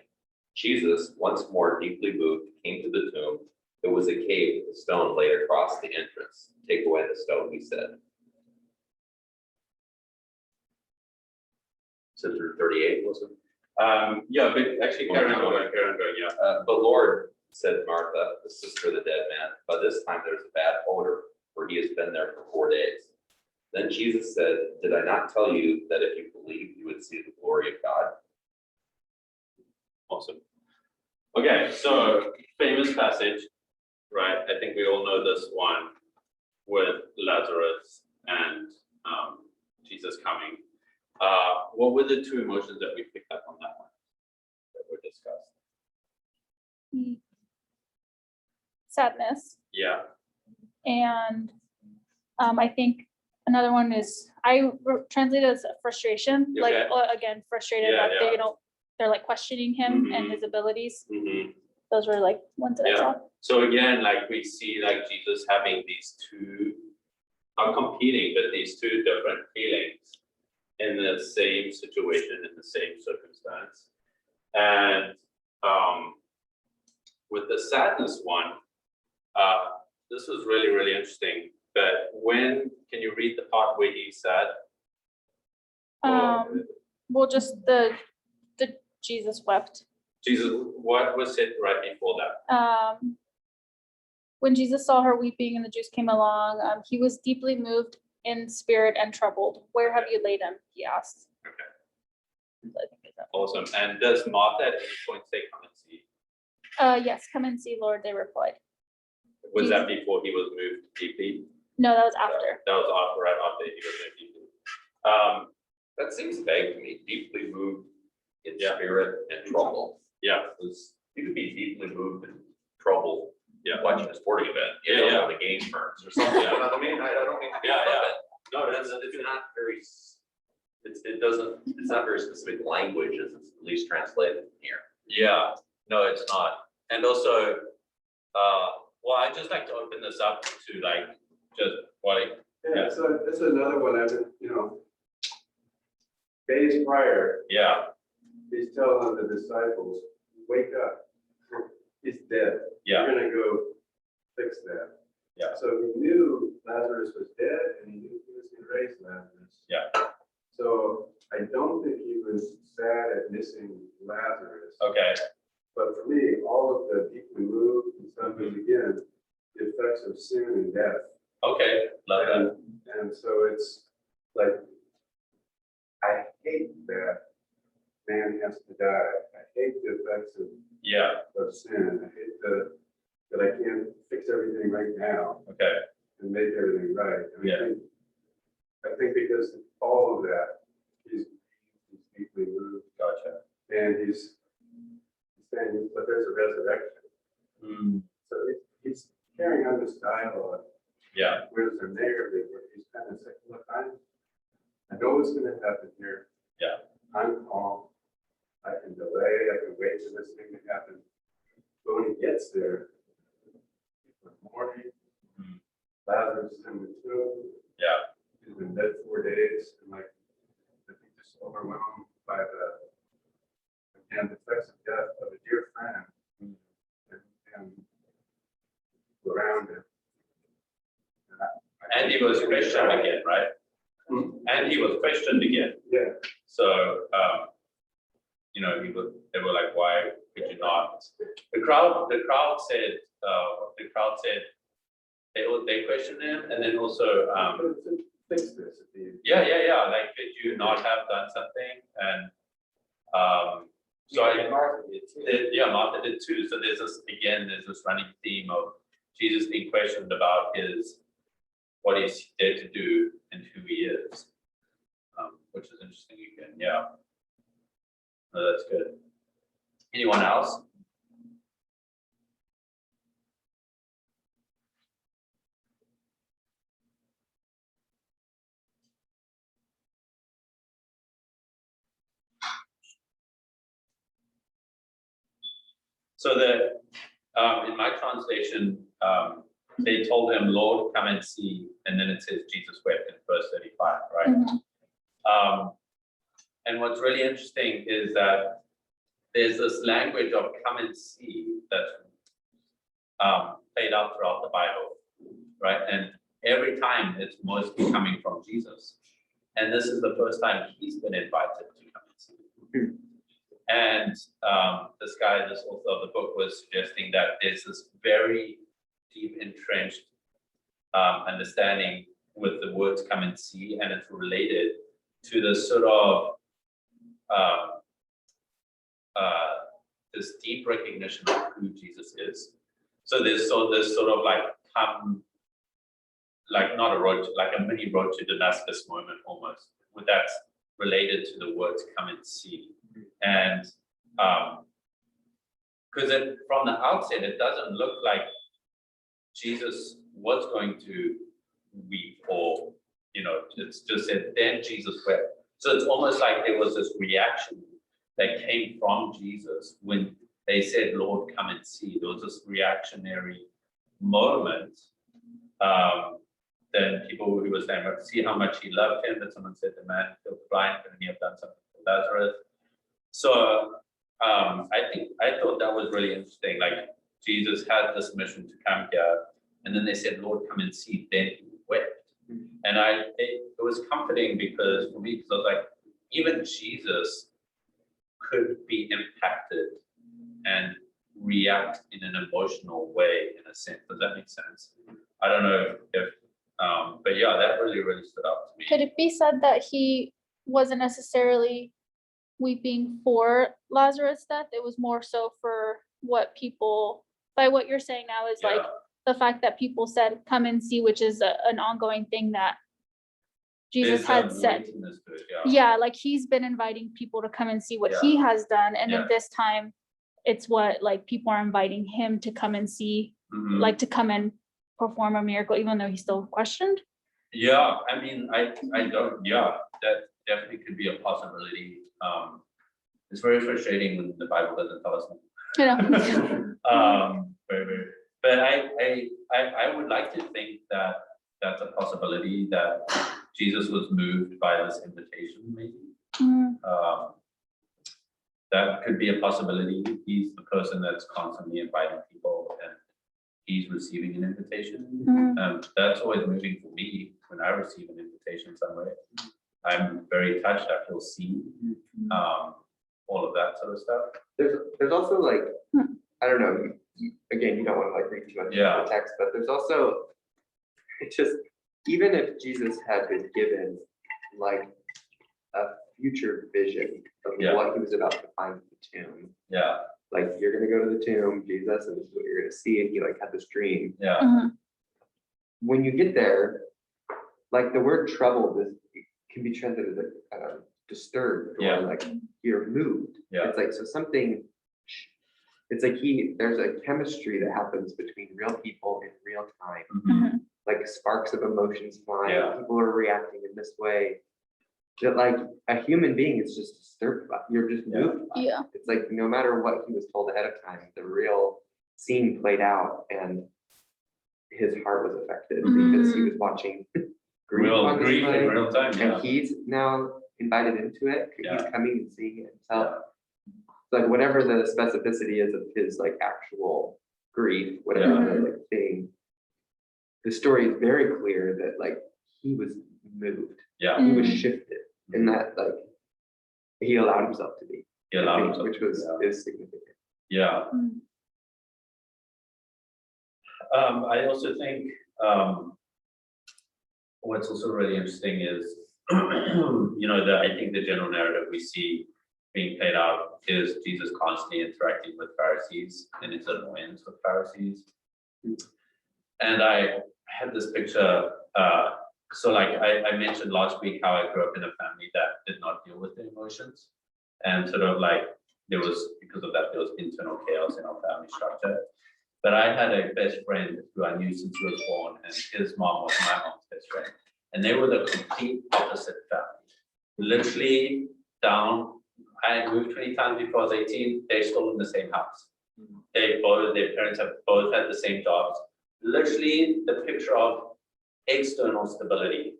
Jesus, once more deeply moved, came to the tomb. It was a cave with a stone laid across the entrance. Take away the stone, he said. So through 38, wasn't it? Yeah, but actually, Karen, yeah. But Lord, said Martha, the sister of the dead man, by this time there's a bad odor, for he has been there for 4 days. Then Jesus said, did I not tell you that if you believed, you would see the glory of God? Awesome. Okay, so famous passage, right? I think we all know this one with Lazarus and Jesus coming. What were the two emotions that we picked up on that one that were discussed? Sadness. Yeah. And I think another one is, translated as frustration, like, Okay. again, frustrated Yeah, that yeah. they don't, they're like questioning him and Mhm. his abilities. Mm-hmm. Those were like ones that I Yeah. saw. So again, like we see like Jesus having these two, not competing, but these two different feelings in the same situation, in the same circumstance. And with the sadness one, this was really, really interesting. But can you read the part where he said? Well, just the Jesus wept. Jesus, what was it right before that? When Jesus saw her weeping and the Jews came along, he was deeply moved in spirit and troubled. Where have you laid him? He asked. Okay. I think it's that. Awesome. And does Martha at any point say, come and see? Yes, come and see, Lord, they replied. Was that before he was moved deeply? No, that was after. That was after, right after he was moved deeply. That seems vague to me, deeply moved in Yeah. spirit and trouble. Yeah. You could be deeply moved in trouble. Yeah. Watching a sporting event, Yeah. when the game turns or something, you know what I mean? I don't mean. Yeah, yeah. No, But it's not very, it's not very specific language as it's at least translated here. Yeah, no, it's not. And also, well, I just like to open this up to like, just like, Yeah, so this is another one I've been, days prior, yeah, he's telling the disciples, wake up, he's dead. yeah, You're gonna go fix that. Yeah. So he knew Lazarus was dead and he knew he was gonna raise Lazarus. Yeah. So I don't think he was sad at missing Lazarus. okay, But for me, all of the deeply moved and stuff is again, the effects of sin and death. okay, love that. And so it's like, I hate that man has to die. I hate the effects Yeah, of sin. I hate that I can't fix everything right now okay, and make everything right. Yeah. I think because of all of that, he's deeply moved gotcha. and he's saying, but there's a resurrection. Mm, So he's carrying on this dialogue. yeah, Whereas a narrative where he's kind of saying, look, I know what's gonna happen here. Yeah. I'm calm. I can delay, I can wait for this thing to happen. But when he gets there, it's morning, Mm. Lazarus is in the tomb, yeah, he's been dead 4 days, and like, I think just overwhelmed by the effects of death of a dear friend. And people around him. and he was questioned again, right? And he was questioned again. Yeah. So, they were like, why could you not? The crowd said, they questioned him and then also, Fix this. yeah, like, could you you not have done something? And so Martha did too. Martha did too. So there's this running theme of Jesus being questioned about what he's there to do and who he is, which is interesting again. Yeah, no, that's good. Anyone else? So in my translation, they told him, Lord, come and see. And then it says Jesus wept in verse 35, right? And what's really interesting is that there's this language of come and see that's played out throughout the Bible, right? And every time it's mostly coming from Jesus. And this is the first time he's been invited to come and see. And this author of the book was suggesting that there's this very deep entrenched understanding with the words come and see, and it's related to this sort of this deep recognition of who Jesus is. So there's sort of like come, like not a road, like a mini road to Damascus moment almost, with that's related to the words come and see. And because from the outset, it doesn't look like Jesus was going to weep, or, it's just said, then Jesus wept. So it's almost like there was this reaction that came from Jesus when they said, Lord, come and see. There was this reactionary moment. Then people who were saying, see how much he loved him, that someone said the man was blind, and he have done something for Lazarus. So I thought that was really interesting. Like Jesus had this mission to come here, and then they said, Lord, come and see. Then he wept. And it was comforting because for me, because I was like, even Jesus could be impacted and react in an emotional way, in a sense. Does that make sense? I don't know if, but yeah, that really, really stood out to me. Could it be said that he wasn't necessarily weeping for Lazarus' death? It was more so for what people, by what you're saying now, is like the fact that people said, come and see, which is an ongoing thing that Jesus had said. Yeah, like he's been inviting people to come and see what he has done. And then this time it's what, like, people are inviting him to come and see, like to come and perform a miracle, even though he's still questioned. Yeah, I mean, I don't, that definitely could be a possibility. It's very frustrating when the Bible doesn't tell us. But I would like to think that that's a possibility, that Jesus was moved by this invitation, maybe. That could be a possibility. He's the person that's constantly inviting people, and he's receiving an invitation. That's always moving for me when I receive an invitation somewhere. I'm very touched. I feel seen. All of that sort of stuff. There's also like, I don't know, again, you don't want to like read too much into the text, but there's also, it's just, even if Jesus had been given like a future vision of what he was about to find in the tomb. Like, you're gonna go to the tomb, Jesus, and this is what you're gonna see, and he like had this dream. When you get there, like the word troubled can be translated as disturbed, or like you're moved. It's like, so something, it's like there's a chemistry that happens between real people in real time. Like sparks of emotions flying, people are reacting in this way. That like a human being is just disturbed by, you're just moved by. It's like no matter what he was told ahead of time, the real scene played out, and his heart was affected because he was watching grief on display, in real time, and he's now invited into it. He's coming and seeing it himself. Like whatever the specificity is of his like actual grief, whatever the like thing, the story is very clear that like he was moved. He was shifted, and that like he allowed himself to be. Which is significant. I also think what's also really interesting is you know, I think the general narrative we see being played out is Jesus constantly interacting with Pharisees and his annoyance with Pharisees. And I had this picture, so like I mentioned last week how I grew up in a family that did not deal with their emotions. And sort of like because of that, there was internal chaos in our family structure. But I had a best friend who I knew since he was born, and his mom was my mom's best friend. And they were the complete opposite family. Literally down, I moved 20 times before I was 18, they're still in the same house. Their parents have both had the same jobs. Literally the picture of external stability.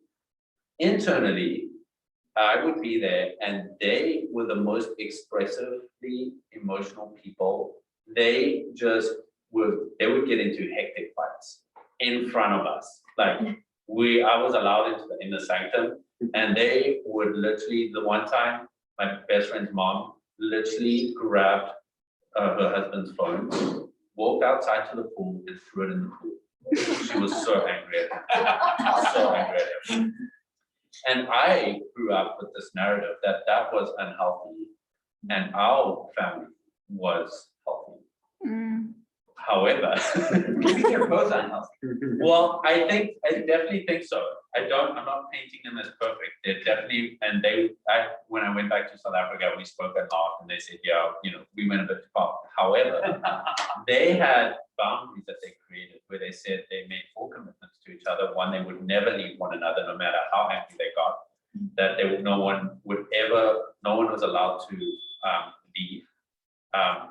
Internally, I would be there, and they were the most expressively emotional people. They would get into hectic fights in front of us. Like I was allowed into the inner sanctum, and they would literally, the one time, my best friend's mom literally grabbed her husband's phone, walked outside to the pool, and threw it in the pool. She was so angry at him. So angry at him. And I grew up with this narrative that was unhealthy, and our family was healthy. However, Maybe they're both unhealthy. well, I definitely think so. I'm not painting them as perfect. They're definitely, and when I went back to South Africa, we spoke a lot, and they said, yeah, you know, we went a bit far. However, they had boundaries that they created where they said they made full commitments to each other. One, they would never leave one another, no matter how angry they got. That no one was allowed to leave.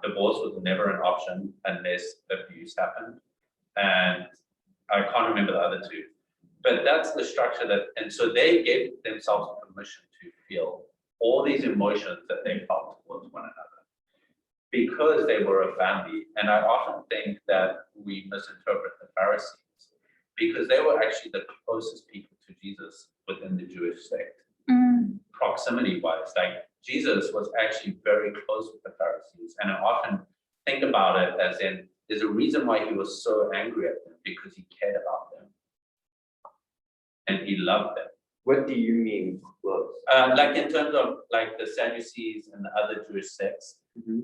Divorce was never an option unless abuse happened. And I can't remember the other two. But that's the structure and so they gave themselves permission to feel all these emotions that they felt towards one another because they were a family. And I often think that we misinterpret the Pharisees because they were actually the closest people to Jesus within the Jewish sect. Proximity wise, like Jesus was actually very close with the Pharisees. And I often think about it as in, there's a reason why he was so angry at them, because he cared about them. And he loved them. What do you mean close? Like in terms of like the Sadducees and the other Jewish sects,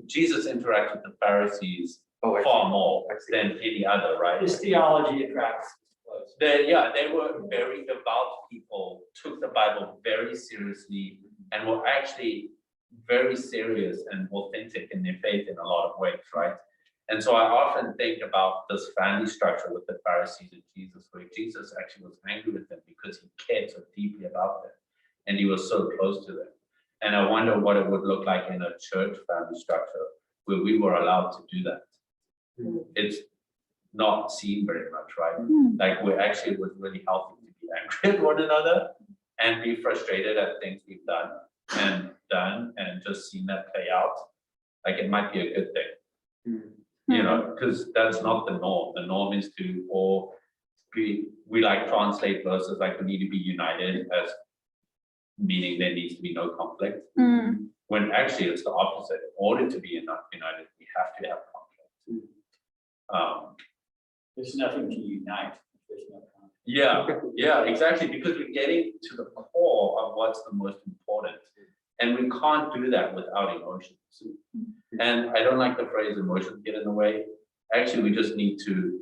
Jesus interacted with the Pharisees far more than any other, right? His theology attracts close. They were very devout people, took the Bible very seriously, and were actually very serious and authentic in their faith in a lot of ways, right? And so I often think about this family structure with the Pharisees and Jesus, where Jesus actually was angry with them because he cared so deeply about them, and he was so close to them. And I wonder what it would look like in a church family structure where we were allowed to do that. It's not seen very much, right? Like it was really healthy to be angry at one another and be frustrated at things we've done and just seen that play out. Like it might be a good thing. You know, because that's not the norm. The norm is to we like translate verses like we need to be united as meaning there needs to be no conflict. When actually it's the opposite. In order to be united, we have to have conflict. There's nothing to unite. There's no conflict. Yeah, exactly. Because we're getting to the core of what's the most important. And we can't do that without emotions. And I don't like the phrase emotions get in the way. Actually, we just need to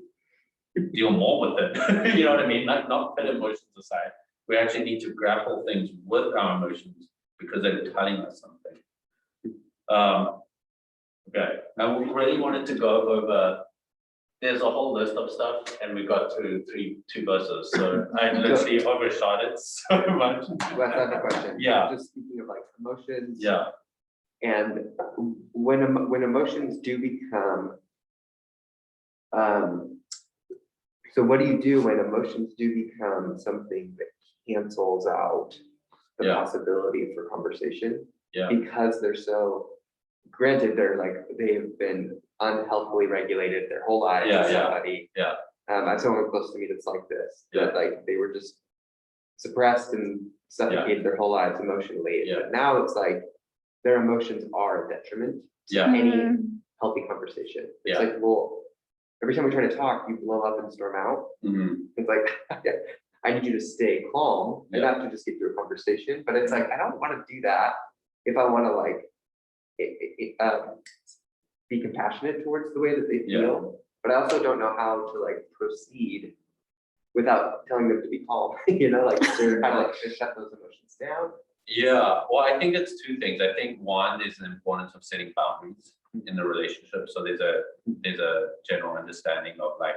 deal more with it. You know what I mean? Not put emotions aside. We actually need to grapple things with our emotions because they're telling us something. Okay, I really wanted to go over, there's a whole list of stuff and we got to two verses. So I literally overshot it so much. Well, I have a question. Yeah. Just speaking of like emotions. Yeah. And when emotions do become, so what do you do when emotions do become something that cancels out the possibility for conversation? Yeah. Because they're so, granted, they've been unhealthily regulated their whole lives. Yeah, as yeah, somebody. yeah. I have someone close to me that's like this. Yeah. That like they were just suppressed and suffocated their whole lives emotionally. Yeah. But now it's like their emotions are a detriment to Yeah. any healthy conversation. It's Yeah. like, well, every time we try to talk, you blow up and storm out. It's like, I need you to stay calm and not to just get through a conversation. conversation, but it's like, I don't want to do that if I want to like be compassionate towards the way that they feel, but I also don't know how to like proceed without telling them to be calm, you know, like to kind of like just shut those emotions down. Yeah, well, I think it's two things. I think one is the importance of setting boundaries in the relationship. So there's a general understanding of like,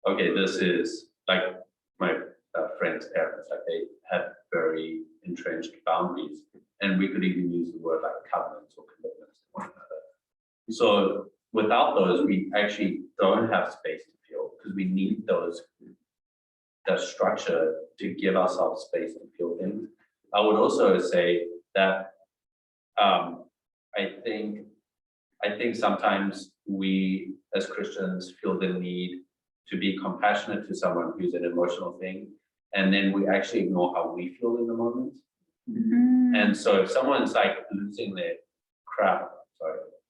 okay, this is like my friend's parents, like they had very entrenched boundaries, and we could even use the word like covenants or commitments to one another. So without those, we actually don't have space to feel, because we need that structure to give ourselves space to feel things. I would also say that I think sometimes we as Christians feel the need to be compassionate to someone who's an emotional thing, and then we actually ignore how we feel in the moment. And so if someone's like losing their crap,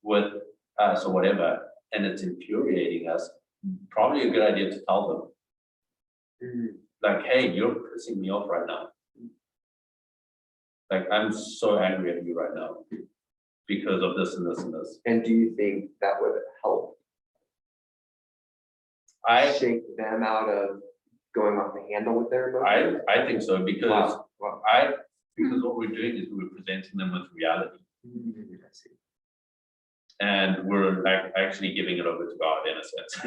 with us or whatever, and it's infuriating us, probably a good idea to tell them. Like, hey, you're pissing me off right now. Like, I'm so angry at you right now because of this and this and this. And do you think that would help shake them out of going off the handle with their emotions? I think so, because Wow. because what we're doing is we're presenting them with reality. I see. And we're like actually giving it over to God in a sense.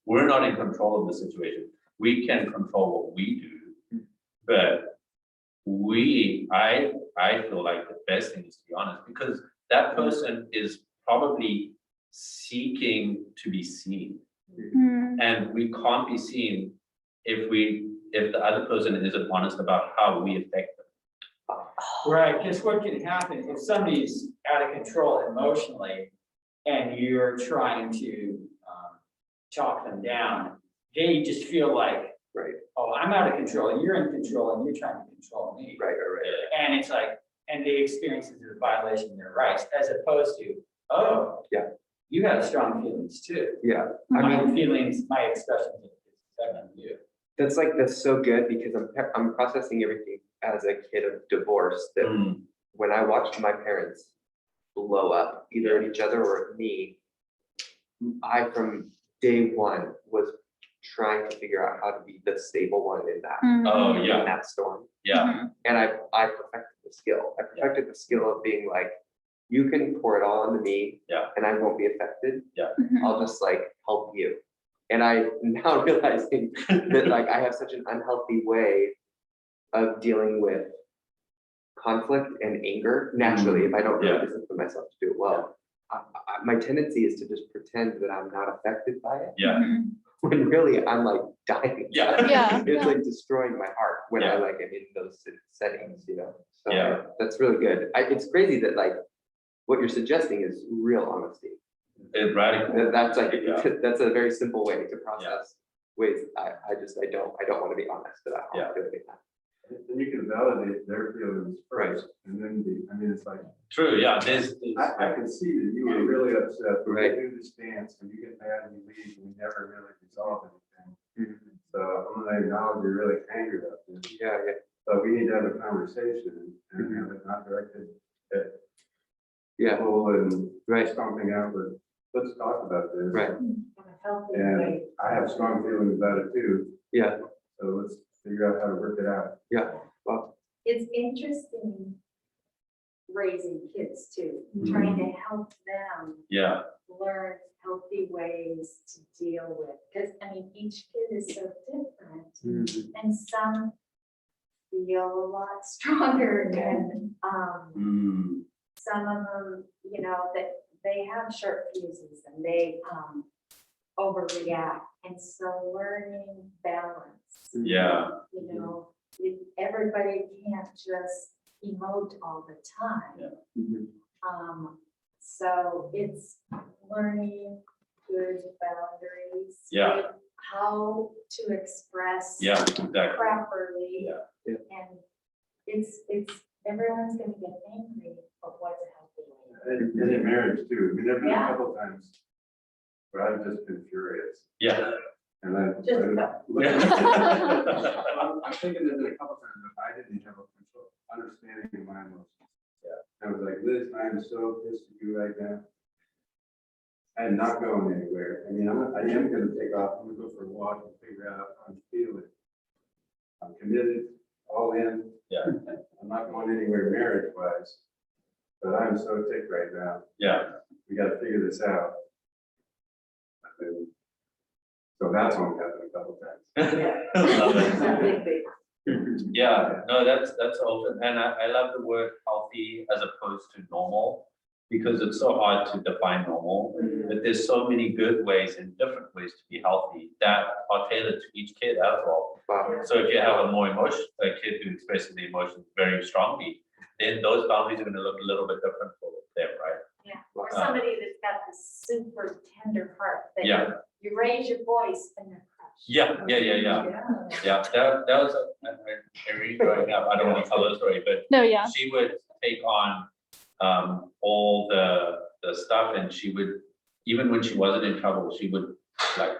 We're not in control of the situation. We can control what we do, but I feel like the best thing is to be honest, because that person is probably seeking to be seen, and we can't be seen if the other person isn't honest about how we affect them. Right, because what can happen if somebody's out of control emotionally and you're trying to talk them down, they just feel like, Right. oh, I'm out of control, you're in control, and you're trying to control me. Right. And it's like, and they experience it as a violation of their rights, as opposed to, oh, Yeah. you have strong feelings too. Yeah. My feelings, my expressions of you. That's so good, because I'm processing everything as a kid of divorce, that when I watched my parents blow up either at each other or at me, I from day one was trying to figure out how to be the stable one in that Oh in yeah, that storm. yeah, And I perfected the skill. I perfected the skill of being like, you can pour it all onto me, and I won't be affected. I'll just like help you. And I now realizing that like I have such an unhealthy way of dealing with conflict and anger naturally, if I don't really discipline myself to do it well. My tendency is to just pretend that I'm not affected by it, when really I'm like dying. It's like destroying my heart when I like am in those settings, you know. So that's really good. It's crazy that like what you're suggesting is real honesty. It's radical. That's like that's a very simple way to process ways I don't want to be honest about how I'm feeling. And you can validate their feelings first, and then it's like. True, yeah, I can see that you were really upset when you do this dance, and you get mad and you leave, and you never really resolve anything. So I'm gonna acknowledge you're really angry about this. But we need to have a conversation and have it not directed at people and stomping out, but let's talk about this. And I have strong feelings about it too. So let's figure out how to work it out. Well, It's interesting raising kids too, trying to help them learn healthy ways to deal with, because I mean, each kid is so different, and some feel a lot stronger than some of them, you know, that they have short fuses and they overreact, and so learning balance. You know, everybody can't just emote all the time. So it's learning good boundaries. How to express properly. And it's everyone's gonna get angry, but what's a healthy way? And in marriage too. I mean, there've been a couple times where I've just been furious. And then I'm thinking there's been a couple times that I didn't have control. I I'm so pissed at you right now. I'm not going anywhere. I mean, I am gonna take off. I'm gonna go for a walk and figure out how I'm feeling. I'm committed, all in. Yeah. I'm not going anywhere marriage wise, but I'm so ticked right now. Yeah. We gotta figure this out. And so that's only happened a couple times. Love it. It's a big, big. Yeah, no, that's open, and I love the word healthy as opposed to normal, because it's so hard to define normal, but there's so many good ways and different ways to be healthy that are tailored to each kid as well. Wow. So if you have a kid who expresses the emotions very strongly, then those boundaries are gonna look a little bit different for them, right? Yeah, or somebody that's got this super tender heart that Yeah. you raise your voice and they're crushed. Yeah. Yeah, that was a really growing up, I don't wanna tell the story, but No, yeah. she would take on all the stuff, and she would, even when she wasn't in trouble, she would like,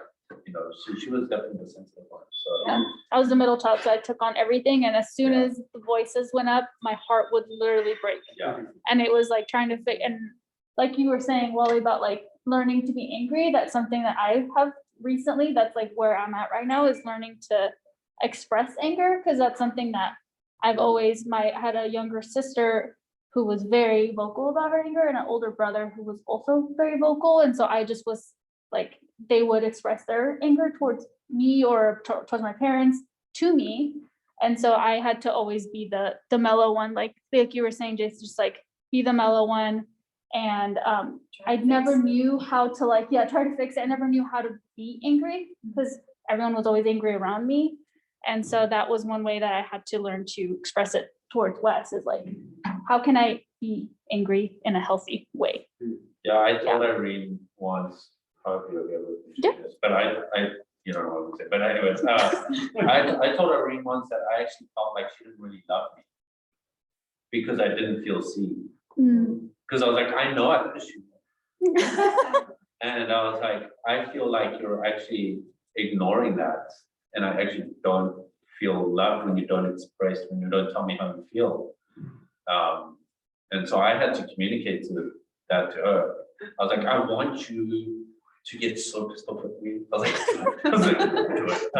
she was definitely the sensitive one, so. Yeah. I was the middle child, so I took on everything, and as soon as the voices went up, my heart would literally break. Yeah, And it was like trying to and like you were saying, Wally, about like learning to be angry, that's something that I have recently, that's like where I'm at right now, is learning to express anger, because that's something that I've always, I had a younger sister who was very vocal about her anger, and an older brother who was also very vocal, and so I just was like, they would express their anger towards me or towards my parents to me, and so I had to always be the mellow one, like you were saying, Jason, just like be the mellow one. And I never knew how to try to fix it. I never knew how to be angry because everyone was always angry around me. And so that was one way that I had to learn to express it towards Wes, is like, how can I be angry in a healthy way? yeah, I told Irene once, probably you'll be able to appreciate this, but you don't know what to say, but anyways, I told Irene once that I actually felt like she didn't really love me because I didn't feel seen. Because I was like, I know I miss you. And I was like, I feel like you're actually ignoring that. And I actually don't feel loved when you don't express, when you don't tell me how you feel. And so I had to communicate that to her. I was like, I want you to get so pissed off with me. I was like, do it.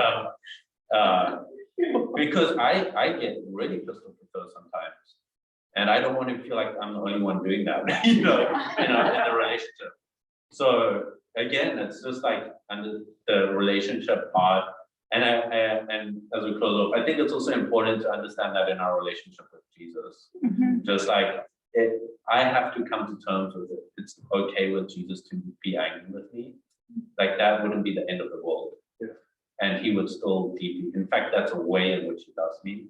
Because I get really pissed off with her sometimes. And I don't want to feel like I'm the only one doing that, in the relationship. So again, it's just like under the relationship part. And and as we close off, I think it's also important to understand that in our relationship with Jesus, just like I have to come to terms with it. It's okay with Jesus to be angry with me. Like that wouldn't be the end of the world. Yeah. And he would still deeply, in fact, that's a way in which he loves me.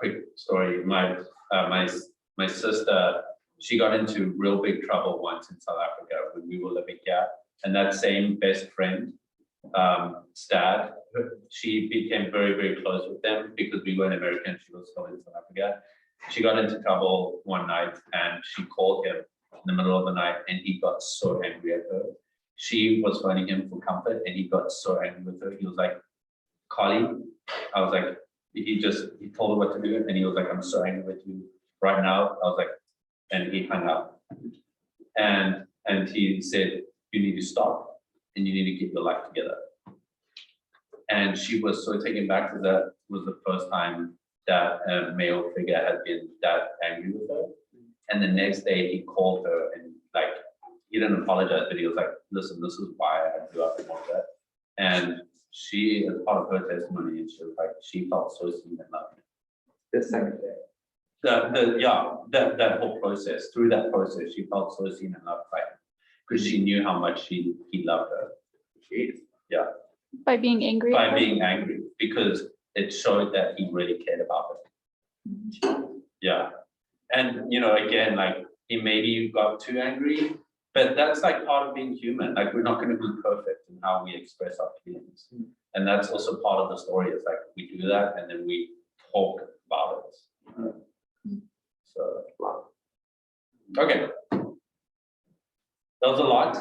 Quick story, my sister, she got into real big trouble once in South Africa when we were living here, and that same best friend, Stad, she became very, very close with them because we weren't American, she was still in South Africa. She got into trouble one night and she called him in the middle of the night and he got so angry at her. She was phoning him for comfort and he got so angry with her. He was like, Carly, I was like, he told her what to do and he was like, I'm so angry with you right now. I was like, and he hung up. And he said, you need to stop and you need to get your life together. And she was so taken back because that was the first time that a male figure had been that angry with her. And the next day he called her and like, he didn't apologize, but he was like, listen, this is why I had to do up and all that. And she, as part of her testimony, and she was like, she felt so seen and loved. The second day. That whole process, through that process, she felt so seen and loved by him because she knew how much he loved her. Jeez. By being angry. By being angry, because it showed that he really cared about her. Yeah. And, again, like he maybe got too angry, but that's like part of being human. Like we're not going to be perfect in how we express our feelings. And that's also part of the story. It's like we do that and then we talk about it. So, okay. That was a lot.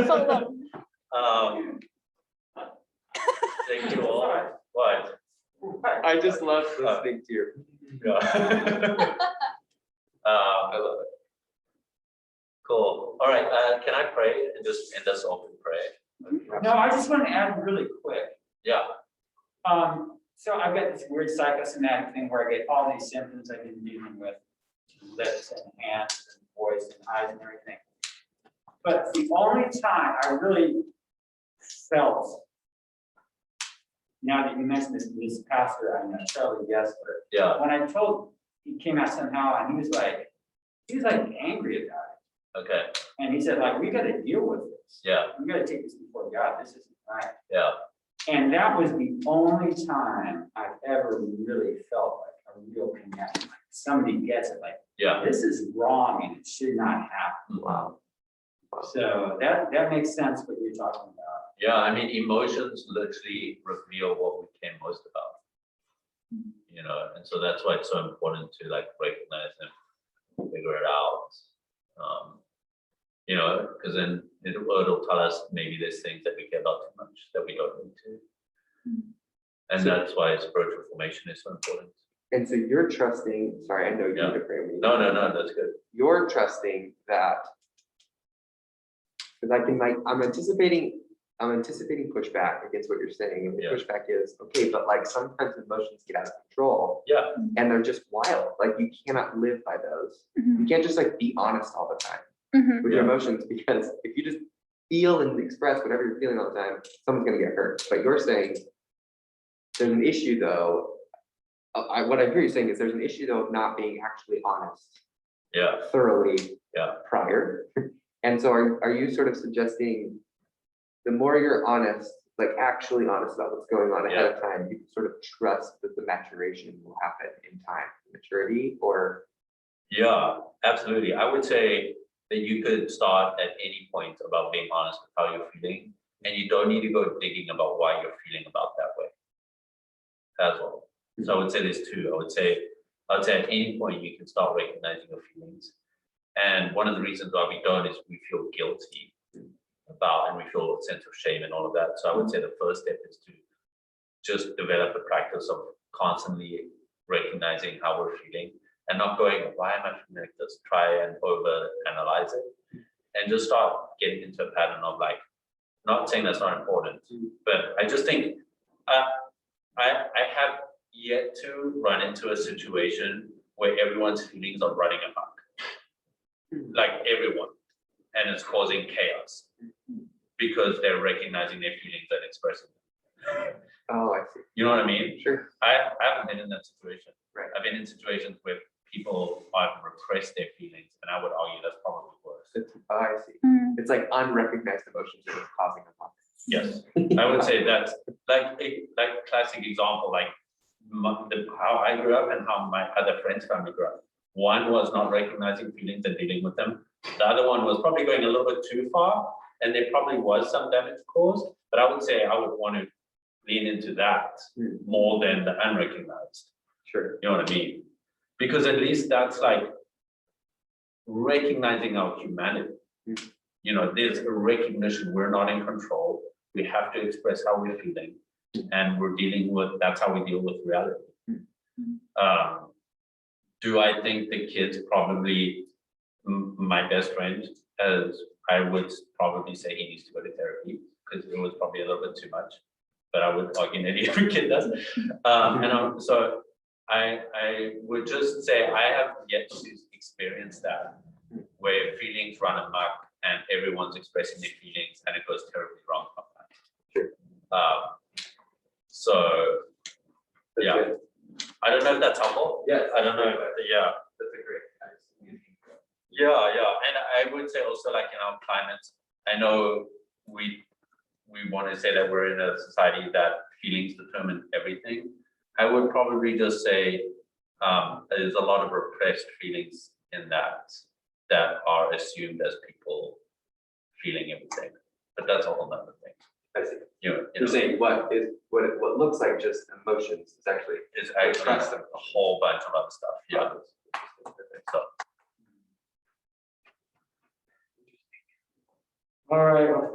So long. Thank you all. What? I just love listening to your. Yeah. I love it. Cool. All right, can I pray and just end us off in prayer? No, I just want to add really quick. Yeah, So I've got this weird psychosomatic thing where I get all these symptoms I've been dealing with, lips and hands and voice and eyes and everything. But the only time I really felt, now that you mentioned this pastor, I know, Charlie Gessler, yeah, when I told, he came out somehow and he was like angry about it. okay, And he said, like, we gotta deal with this. yeah, We gotta take this before God. This isn't right. yeah, And that was the only time I've ever really felt like a real connection. Like somebody gets it, like, yeah. this is wrong and it should not happen. Wow. So that makes sense what you're talking about. Yeah, I mean, emotions literally reveal what we care most about. You know, and so that's why it's so important to like recognize them, figure it out. You know, because then it'll tell us maybe there's things that we care about too much that we don't need to. And So- that's why spiritual formation is so important. And so you're trusting, sorry, I know you Yeah. need to pray me. No, that's good. You're trusting that, because I can like, I'm anticipating pushback against what you're saying. And the Yeah. pushback is, okay, but like sometimes emotions get out of control Yeah, and they're just wild. Like you cannot live by those. You can't just like be honest all the time with your Yeah. emotions, because if you just feel and express whatever you're feeling all the time, someone's gonna get hurt. But you're saying there's an issue though. What I hear you saying is there's an issue though of not being actually honest yeah, thoroughly Yeah. prior. And so are you sort of suggesting the more you're honest, like actually honest about what's going on ahead of time, you can sort of trust that the maturation will happen in time, maturity, or? yeah, absolutely. I would say that you could start at any point about being honest with how you're feeling, and you don't need to go digging about why you're feeling about that way as well. So I would say there's two. I would say at any point you can start recognizing your feelings. And one of the reasons why we don't is we feel guilty about, and we feel a sense of shame and all of that. So I would say the first step is to just develop a practice of constantly recognizing how we're feeling and not going, why am I feeling like this? Try and over analyze it and just start getting into a pattern of like, not saying that's not important, but I just think I have yet to run into a situation where everyone's feelings are running amok, like everyone, and it's causing chaos because they're recognizing their feelings and expressing them. Oh, I see. You know what I mean? Sure. I haven't been in that situation. Right. I've been in situations where people have repressed their feelings, and I would argue that's probably worse. Oh, I see. It's like unrecognized emotions that are causing a problem. Yes, I would say that's like a classic example, like how I grew up and how my other friends' family grew up. One was not recognizing feelings and dealing with them. The other one was probably going a little bit too far, and there probably was some damage caused. But I would say I would want to lean into that more than the unrecognized. Sure. You know what I mean? Because at least that's like recognizing our humanity. You know, there's a recognition we're not in control. We have to express how we're feeling, and we're dealing with, that's how we deal with reality. Do I think the kid's probably my best friend, as I would probably say he needs to go to therapy because it was probably a little bit too much, but I would argue that every kid does. So I would just say I have yet to experience that where feelings run amok and everyone's expressing their feelings and it goes terribly wrong sometimes. So That's yeah, good. I don't know if that's helpful. Yes. I don't know. Yeah. That's a great. Yeah, and I would say also like in our climate, I know we want to say that we're in a society that feelings determine everything. I would probably just say there's a lot of repressed feelings in that are assumed as people feeling everything, but that's a whole nother thing. I see. You're You're saying what looks like just emotions is actually. it's actually a whole bunch of other stuff. Yeah. So. All right, well,